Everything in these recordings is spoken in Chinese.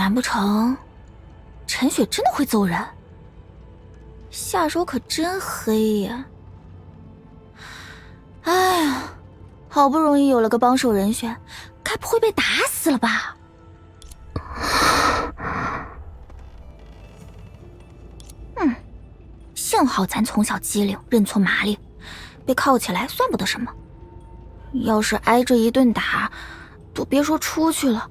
难不成陈雪真的会揍人？下手可真黑呀！哎呀，好不容易有了个帮手人选，该不会被打死了吧？幸好咱从小机灵，认错麻利，被铐起来算不得什么。要是挨着一顿打，都别说出去了，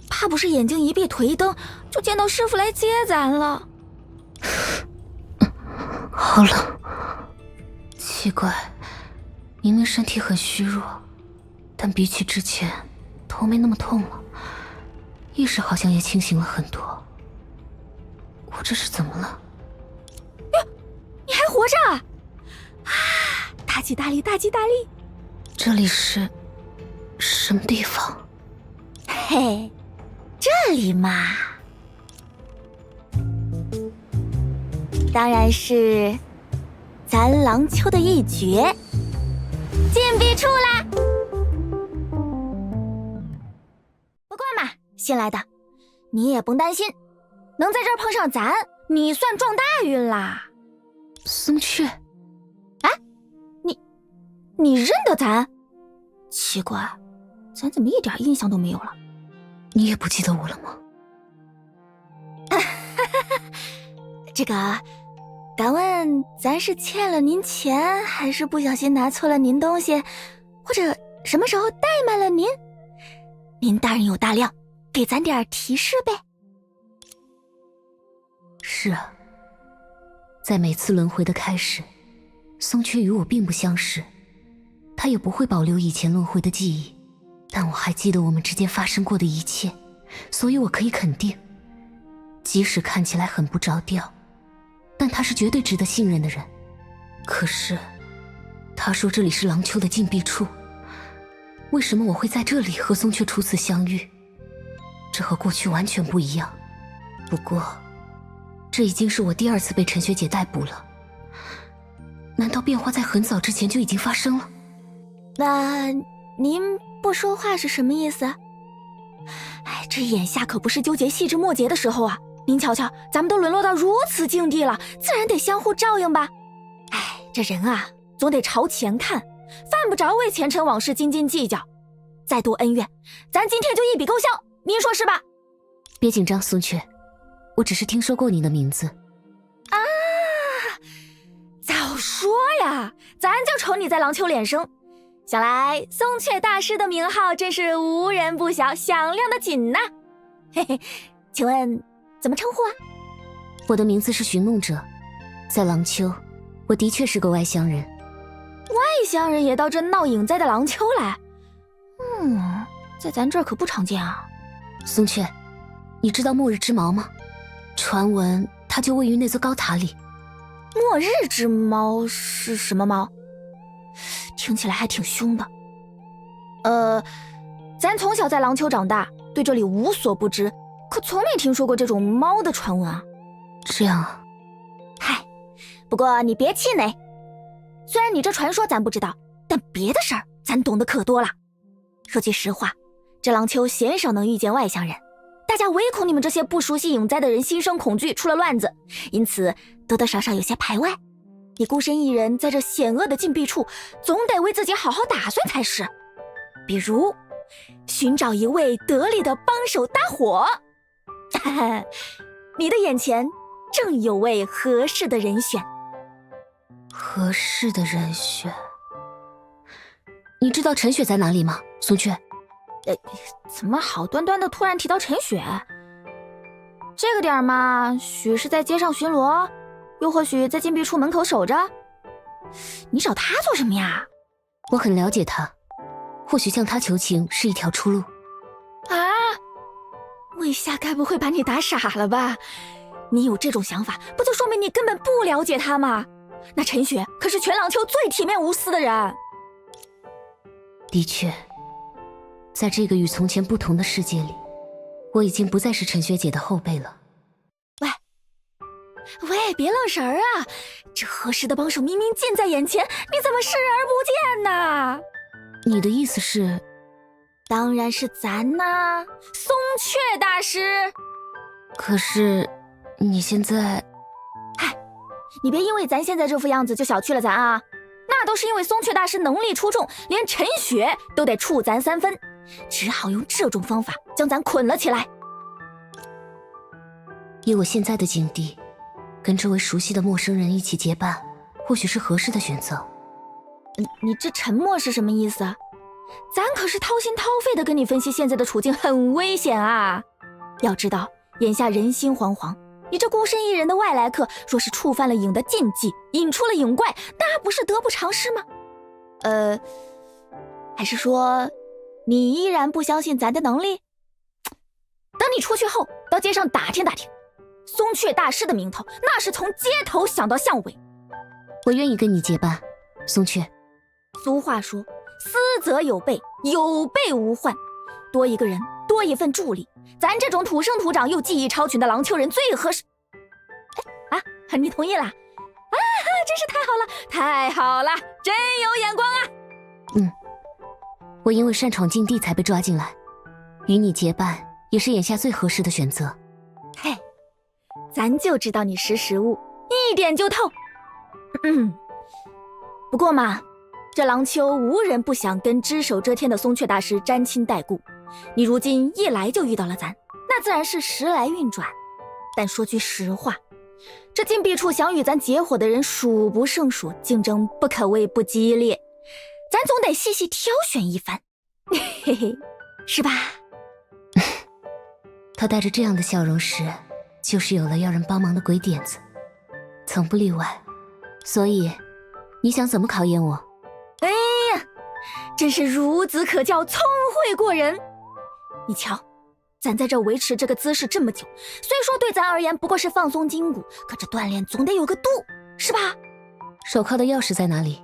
怕不是眼睛一闭腿一蹬，就见到师傅来接咱了。好了，奇怪，明明身体很虚弱，但比起之前头没那么痛了，意识好像也清醒了很多。我这是怎么了？你还活着啊！大吉大利，大吉大利！这里是什么地方？嘿，这里嘛，当然是咱廊丘的一绝——禁闭处啦！不过嘛，新来的，你也甭担心，能在这儿碰上咱，你算撞大运啦！松雀，哎，你认得咱？奇怪，咱怎么一点印象都没有了？你也不记得我了吗？这个，敢问咱是欠了您钱，还是不小心拿错了您东西，或者什么时候怠慢了您？您大人有大量，给咱点提示呗。是啊，在每次轮回的开始，松雀与我并不相识，他也不会保留以前轮回的记忆，但我还记得我们之间发生过的一切，所以我可以肯定，即使看起来很不着调，但他是绝对值得信任的人。可是他说这里是廊丘的禁闭处，为什么我会在这里和松雀初次相遇？这和过去完全不一样。不过这已经是我第2次被陈学姐逮捕了，难道变化在很早之前就已经发生了？那您不说话是什么意思？哎，这眼下可不是纠结细枝末节的时候啊！您瞧瞧，咱们都沦落到如此境地了，自然得相互照应吧。哎，这人啊，总得朝前看，犯不着为前尘往事斤斤计较。再多恩怨，咱今天就一笔勾销，您说是吧？别紧张，松雀，我只是听说过你的名字。啊，早说呀，咱就瞅你在廊丘脸生。想来松雀大师的名号真是无人不晓，响亮的紧呐。嘿嘿，请问怎么称呼啊？我的名字是寻梦者，在廊丘，我的确是个外乡人。外乡人也到这闹影灾的廊丘来？在咱这儿可不常见啊。松雀，你知道末日之矛吗？传闻它就位于那座高塔里。末日之猫是什么猫？听起来还挺凶的。咱从小在廊丘长大，对这里无所不知，可从没听说过这种猫的传闻啊。这样啊。嗨，不过你别气馁，虽然你这传说咱不知道，但别的事儿咱懂得可多了。说句实话，这廊丘鲜少能遇见外乡人，大家唯恐你们这些不熟悉影灾的人心生恐惧，出了乱子，因此多多少少有些排外。你孤身一人在这险恶的禁闭处，总得为自己好好打算才是。比如寻找一位得力的帮手搭伙。你的眼前正有位合适的人选。合适的人选？你知道陈雪在哪里吗，松雀？怎么好端端的突然提到陈雪？这个点儿嘛，许是在街上巡逻，又或许在禁闭处门口守着。你找他做什么呀？我很了解他，或许向他求情是一条出路。啊，魏夏该不会把你打傻了吧？你有这种想法，不就说明你根本不了解他吗？那陈雪可是全廊丘最体面无私的人。的确，在这个与从前不同的世界里，我已经不再是陈学姐的后辈了。喂，别愣神儿啊！这合适的帮手明明近在眼前，你怎么视而不见呢？你的意思是？当然是咱呐，松雀大师。可是你现在……嗨，你别因为咱现在这副样子就小觑了咱啊！那都是因为松雀大师能力出众，连陈雪都得触咱3分，只好用这种方法将咱捆了起来。以我现在的境地，跟这位熟悉的陌生人一起结伴，或许是合适的选择。你这沉默是什么意思啊？咱可是掏心掏肺的跟你分析现在的处境很危险啊！要知道，眼下人心惶惶，你这孤身一人的外来客，若是触犯了影的禁忌，引出了影怪，那不是得不偿失吗？还是说你依然不相信咱的能力？等你出去后，到街上打听打听，松雀大师的名头，那是从街头响到巷尾。我愿意跟你结伴，松雀。俗话说，私则有备，有备无患。多一个人，多一份助力，咱这种土生土长又技艺超群的廊丘人最合适。你同意啦？真是太好了，太好了，真有眼光啊！我因为擅闯禁地才被抓进来，与你结伴也是眼下最合适的选择。嘿，咱就知道你识时务，一点就透。不过嘛，这廊丘无人不想跟只手遮天的松雀大师沾亲带故，你如今一来就遇到了咱，那自然是时来运转。但说句实话，这禁闭处想与咱结伙的人数不胜数，竞争不可谓不激烈，咱总得细细挑选一番，嘿嘿，是吧？他带着这样的笑容时，就是有了要人帮忙的鬼点子，从不例外。所以你想怎么考验我？哎呀，真是孺子可教，聪慧过人。你瞧，咱在这维持这个姿势这么久，虽说对咱而言不过是放松筋骨，可这锻炼总得有个度，是吧？手铐的钥匙在哪里？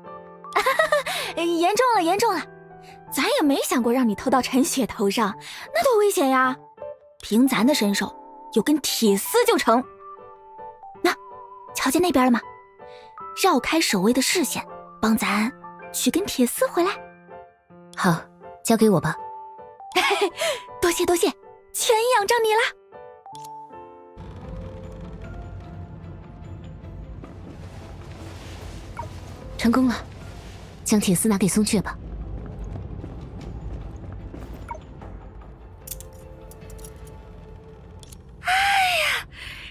严重了，严重了！咱也没想过让你偷到陈雪头上，那多危险呀！凭咱的身手，有根铁丝就成。那，瞧见那边了吗？绕开守卫的视线，帮咱取根铁丝回来。好，交给我吧。多谢多谢，全仰仗你了。成功了，将铁丝拿给松雀吧。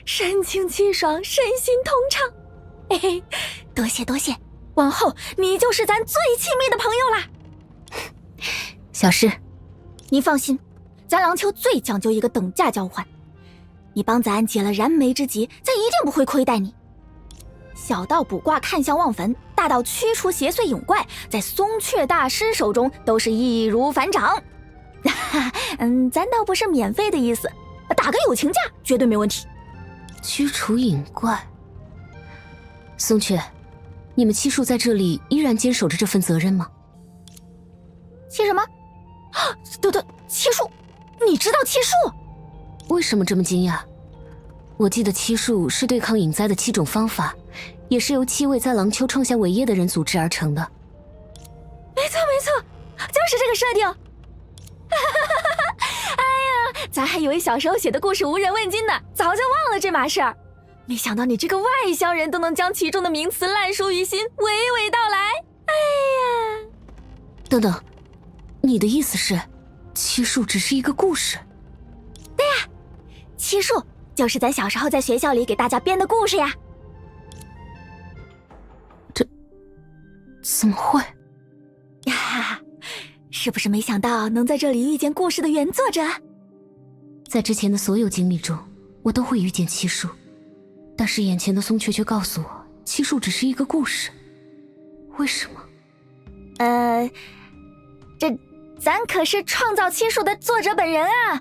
神清气爽，身心通畅。嘿嘿，多谢多谢，往后你就是咱最亲密的朋友啦。小事，你放心，咱廊丘最讲究一个等价交换。你帮咱解了燃眉之急，咱一定不会亏待你。小到卜卦看相望坟，大到驱除邪祟影怪，在松雀大师手中都是易如反掌。咱倒不是免费的意思，打个友情价绝对没问题。驱除影怪，松雀，你们七术在这里依然坚守着这份责任吗？七什么？对，七术？你知道七术？为什么这么惊讶？我记得七术是对抗影灾的7种方法，也是由7位在廊丘创下伟业的人组织而成的。没错，就是这个设定。哎呀，咱还以为小时候写的故事无人问津呢，早就忘了这码事儿。没想到你这个外乡人都能将其中的名词烂熟于心，娓娓道来。哎呀，等等，你的意思是，七术只是一个故事？对呀，七术就是咱小时候在学校里给大家编的故事呀。这怎么会？是不是没想到能在这里遇见故事的原作者？在之前的所有经历中，我都会遇见七术，但是眼前的松雀却告诉我，七术只是一个故事。为什么？咱可是创造七术的作者本人啊！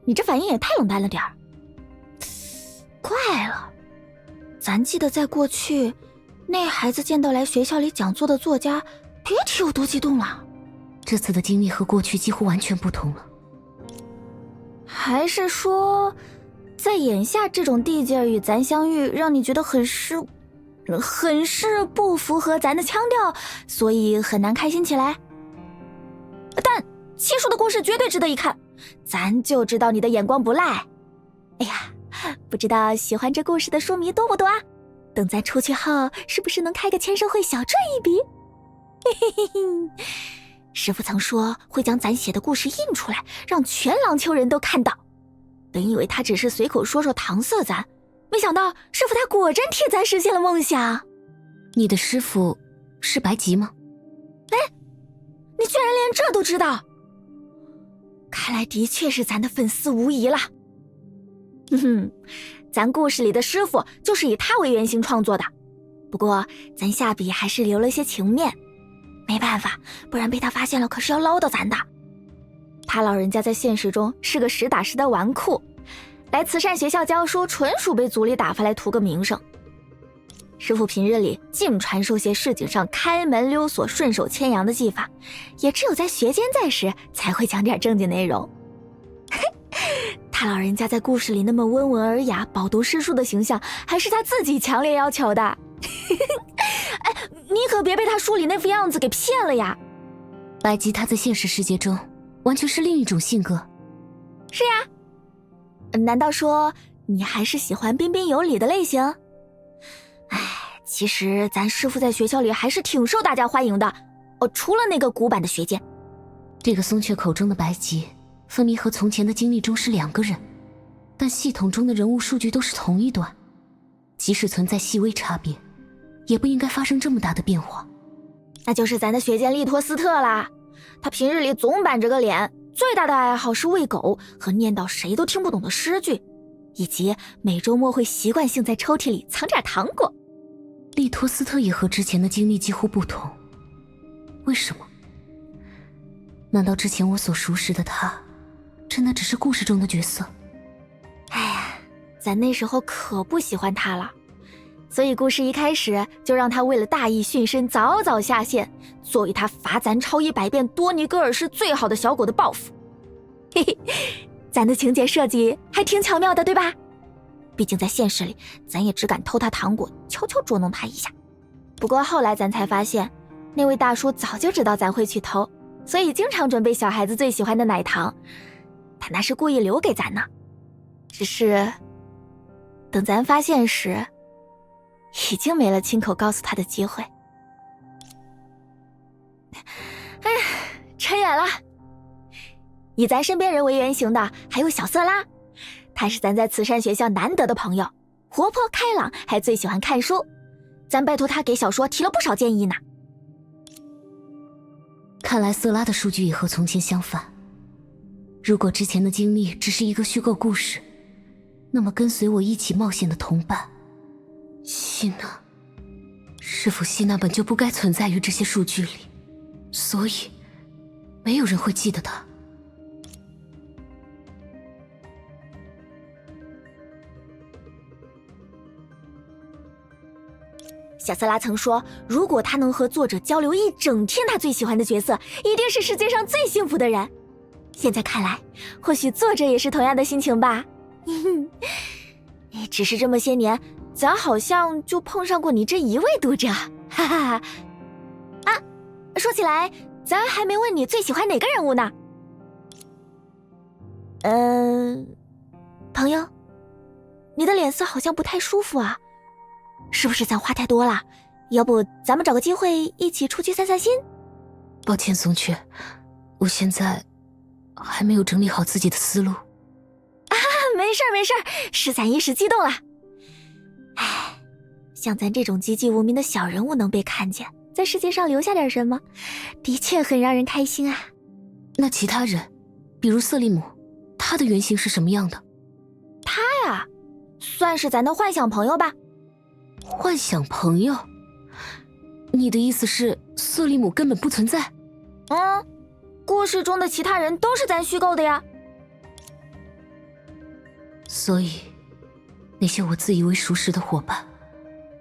你这反应也太冷淡了点儿。怪了，咱记得在过去，那孩子见到来学校里讲座的作家，别提有多激动了。这次的经历和过去几乎完全不同了。还是说，在眼下这种地界与咱相遇，让你觉得很是不符合咱的腔调，所以很难开心起来？但七术的故事绝对值得一看，咱就知道你的眼光不赖。哎呀，不知道喜欢这故事的书迷多不多啊？等咱出去后，是不是能开个签售会小赚一笔？嘿嘿嘿嘿，师父曾说会将咱写的故事印出来，让全廊丘人都看到。本以为他只是随口说说搪塞咱，没想到师父他果真替咱实现了梦想。你的师父是白吉吗？哎，你居然连这都知道，看来的确是咱的粉丝无疑了。哼哼，咱故事里的师父就是以他为原型创作的，不过咱下笔还是留了些情面，没办法，不然被他发现了可是要唠叨咱的。他老人家在现实中是个实打实的纨绔，来慈善学校教书纯属被族里打发来图个名声。师父平日里尽传授些市井上开门溜锁顺手牵羊的技法，也只有在学监在时才会讲点正经内容。他老人家在故事里那么温文尔雅饱读诗书的形象还是他自己强烈要求的。哎，你可别被他书里那副样子给骗了呀。白吉他在现实世界中完全是另一种性格。是呀，难道说你还是喜欢彬彬有礼的类型？哎，其实咱师父在学校里还是挺受大家欢迎的，除了那个古板的学监。这个松雀口中的白吉分明和从前的经历中是两个人，但系统中的人物数据都是同一段，即使存在细微差别，也不应该发生这么大的变化。那就是咱的学监利托斯特啦，他平日里总板着个脸，最大的爱好是喂狗和念叨谁都听不懂的诗句，以及每周末会习惯性在抽屉里藏点糖果。利托斯特也和之前的经历几乎不同，为什么？难道之前我所熟识的他真的只是故事中的角色？哎呀，咱那时候可不喜欢他了，所以故事一开始就让他为了大义殉身早早下线，作为他罚咱抄100遍多尼戈尔是最好的小狗的报复。嘿嘿，咱的情节设计还挺巧妙的，对吧？毕竟在现实里咱也只敢偷他糖果，悄悄捉弄他一下。不过后来咱才发现，那位大叔早就知道咱会去偷，所以经常准备小孩子最喜欢的奶糖，他那是故意留给咱呢。只是等咱发现时，已经没了亲口告诉他的机会。哎呀，扯远了。以咱身边人为原型的还有小色拉，他是咱在慈善学校难得的朋友，活泼开朗，还最喜欢看书，咱拜托他给小说提了不少建议呢。看来色拉的数据也和从前相反，如果之前的经历只是一个虚构故事，那么跟随我一起冒险的同伴希娜，是否希娜本就不该存在于这些数据里，所以没有人会记得她。小色拉曾说，如果他能和作者交流一整天他最喜欢的角色，一定是世界上最幸福的人。现在看来，或许作者也是同样的心情吧。只是这么些年，咱好像就碰上过你这一位读者，哈哈。啊，说起来，咱还没问你最喜欢哪个人物呢？朋友，你的脸色好像不太舒服啊。是不是咱话太多了？要不咱们找个机会一起出去散散心？抱歉松雀，我现在还没有整理好自己的思路。啊，没事没事，是咱一时激动了。唉，像咱这种籍籍无名的小人物能被看见，在世界上留下点什么，的确很让人开心啊。那其他人，比如瑟利姆，他的原型是什么样的？他呀，算是咱的幻想朋友吧。幻想朋友？你的意思是瑟利姆根本不存在？故事中的其他人都是咱虚构的呀。所以那些我自以为熟识的伙伴，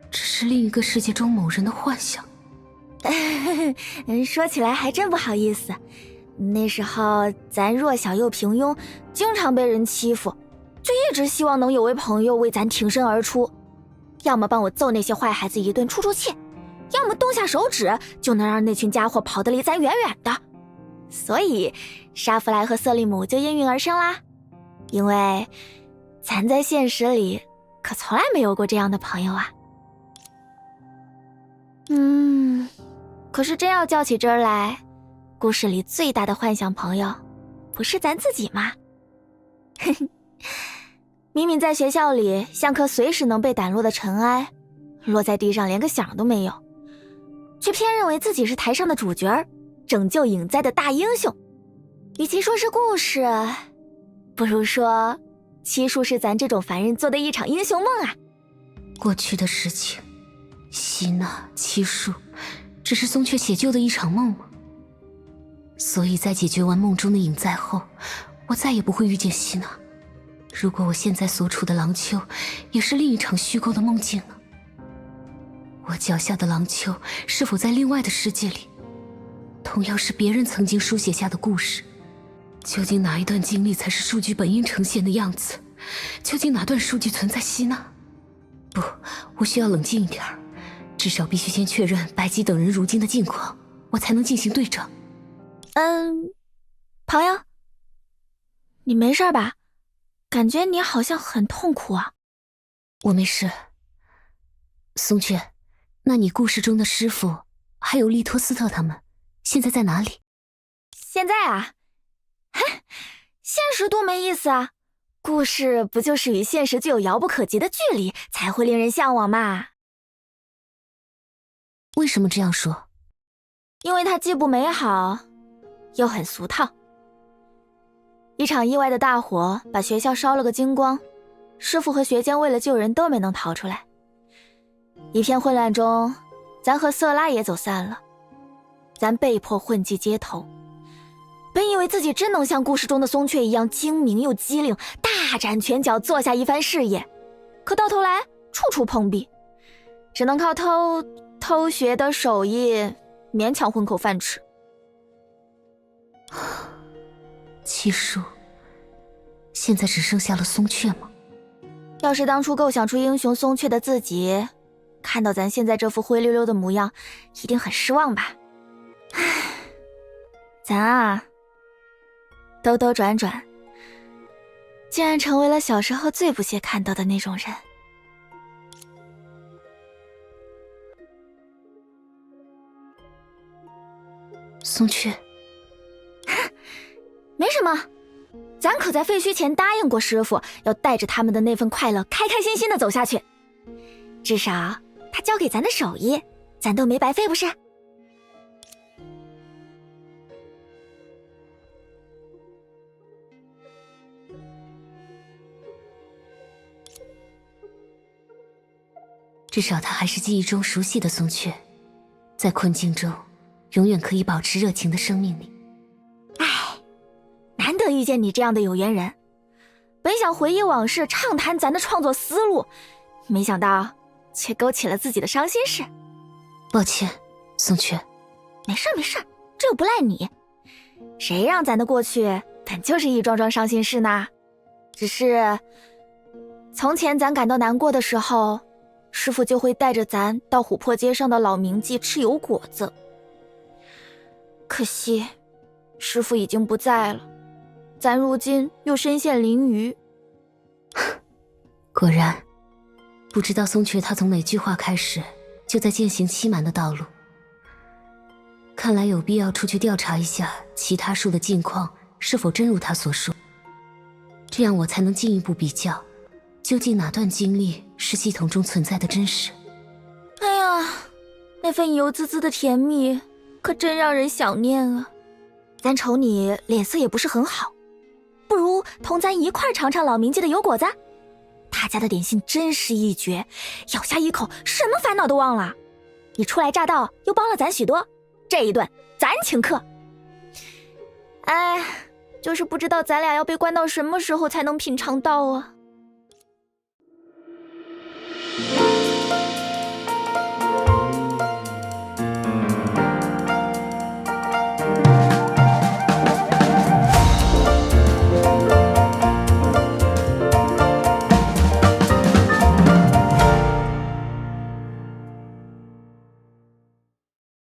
只是另一个世界中某人的幻想。说起来还真不好意思，那时候咱弱小又平庸，经常被人欺负，就一直希望能有位朋友为咱挺身而出，要么帮我揍那些坏孩子一顿出出气，要么动下手指就能让那群家伙跑得离咱远远的。所以沙弗莱和瑟利姆就应运而生啦。因为咱在现实里可从来没有过这样的朋友啊。可是真要较起真儿来，故事里最大的幻想朋友不是咱自己吗？明明在学校里像颗随时能被掸落的尘埃，落在地上连个响都没有，却偏认为自己是台上的主角，拯救隐灾的大英雄。与其说是故事，不如说七叔是咱这种凡人做的一场英雄梦啊。过去的事情，希娜、七叔，只是松雀写就的一场梦吗？所以在解决完梦中的隐灾后，我再也不会遇见希娜。如果我现在所处的廊丘也是另一场虚构的梦境呢？我脚下的廊丘是否在另外的世界里，同样是别人曾经书写下的故事？究竟哪一段经历才是数据本应呈现的样子？究竟哪段数据存在希娜？不，我需要冷静一点，至少必须先确认白姬等人如今的境况，我才能进行对照。朋友，你没事吧？感觉你好像很痛苦啊。我没事。松雀，那你故事中的师父还有利托斯特他们现在在哪里？现在啊，现实多没意思啊！故事不就是与现实具有遥不可及的距离，才会令人向往嘛？为什么这样说？因为它既不美好，又很俗套。一场意外的大火把学校烧了个精光，师父和学监为了救人都没能逃出来。一片混乱中，咱和瑟拉也走散了，咱被迫混迹街头。本以为自己真能像故事中的松雀一样精明又机灵，大展拳脚做下一番事业，可到头来处处碰壁，只能靠偷学的手艺勉强混口饭吃。七叔，现在只剩下了松雀吗？要是当初构想出英雄松雀的自己，看到咱现在这副灰溜溜的模样，一定很失望吧。唉，咱啊，兜兜转转，竟然成为了小时候最不屑看到的那种人。松雀，没什么，咱可在废墟前答应过师傅，要带着他们的那份快乐，开开心心的走下去。至少他教给咱的手艺，咱都没白费，不是？至少他还是记忆中熟悉的松雀，在困境中永远可以保持热情的生命力。难得遇见你这样的有缘人，本想回忆往事，畅谈咱的创作思路，没想到却勾起了自己的伤心事。抱歉，松雀。没事没事，这又不赖你。谁让咱的过去本就是一桩桩伤心事呢？只是从前咱感到难过的时候，师傅就会带着咱到琥珀街上的老冥记吃油果子。可惜师傅已经不在了，咱如今又身陷囹圄。果然，不知道松雀他从哪句话开始就在践行欺瞒的道路。看来有必要出去调查一下其他树的近况是否真如他所说，这样我才能进一步比较，究竟哪段经历是系统中存在的真实。哎呀，那份油滋滋的甜蜜可真让人想念啊。咱瞅你脸色也不是很好，不如同咱一块尝尝老冥记的油果子，他家的点心真是一绝，咬下一口什么烦恼都忘了。你初来乍到又帮了咱许多，这一顿咱请客。哎，就是不知道咱俩要被关到什么时候才能品尝到啊。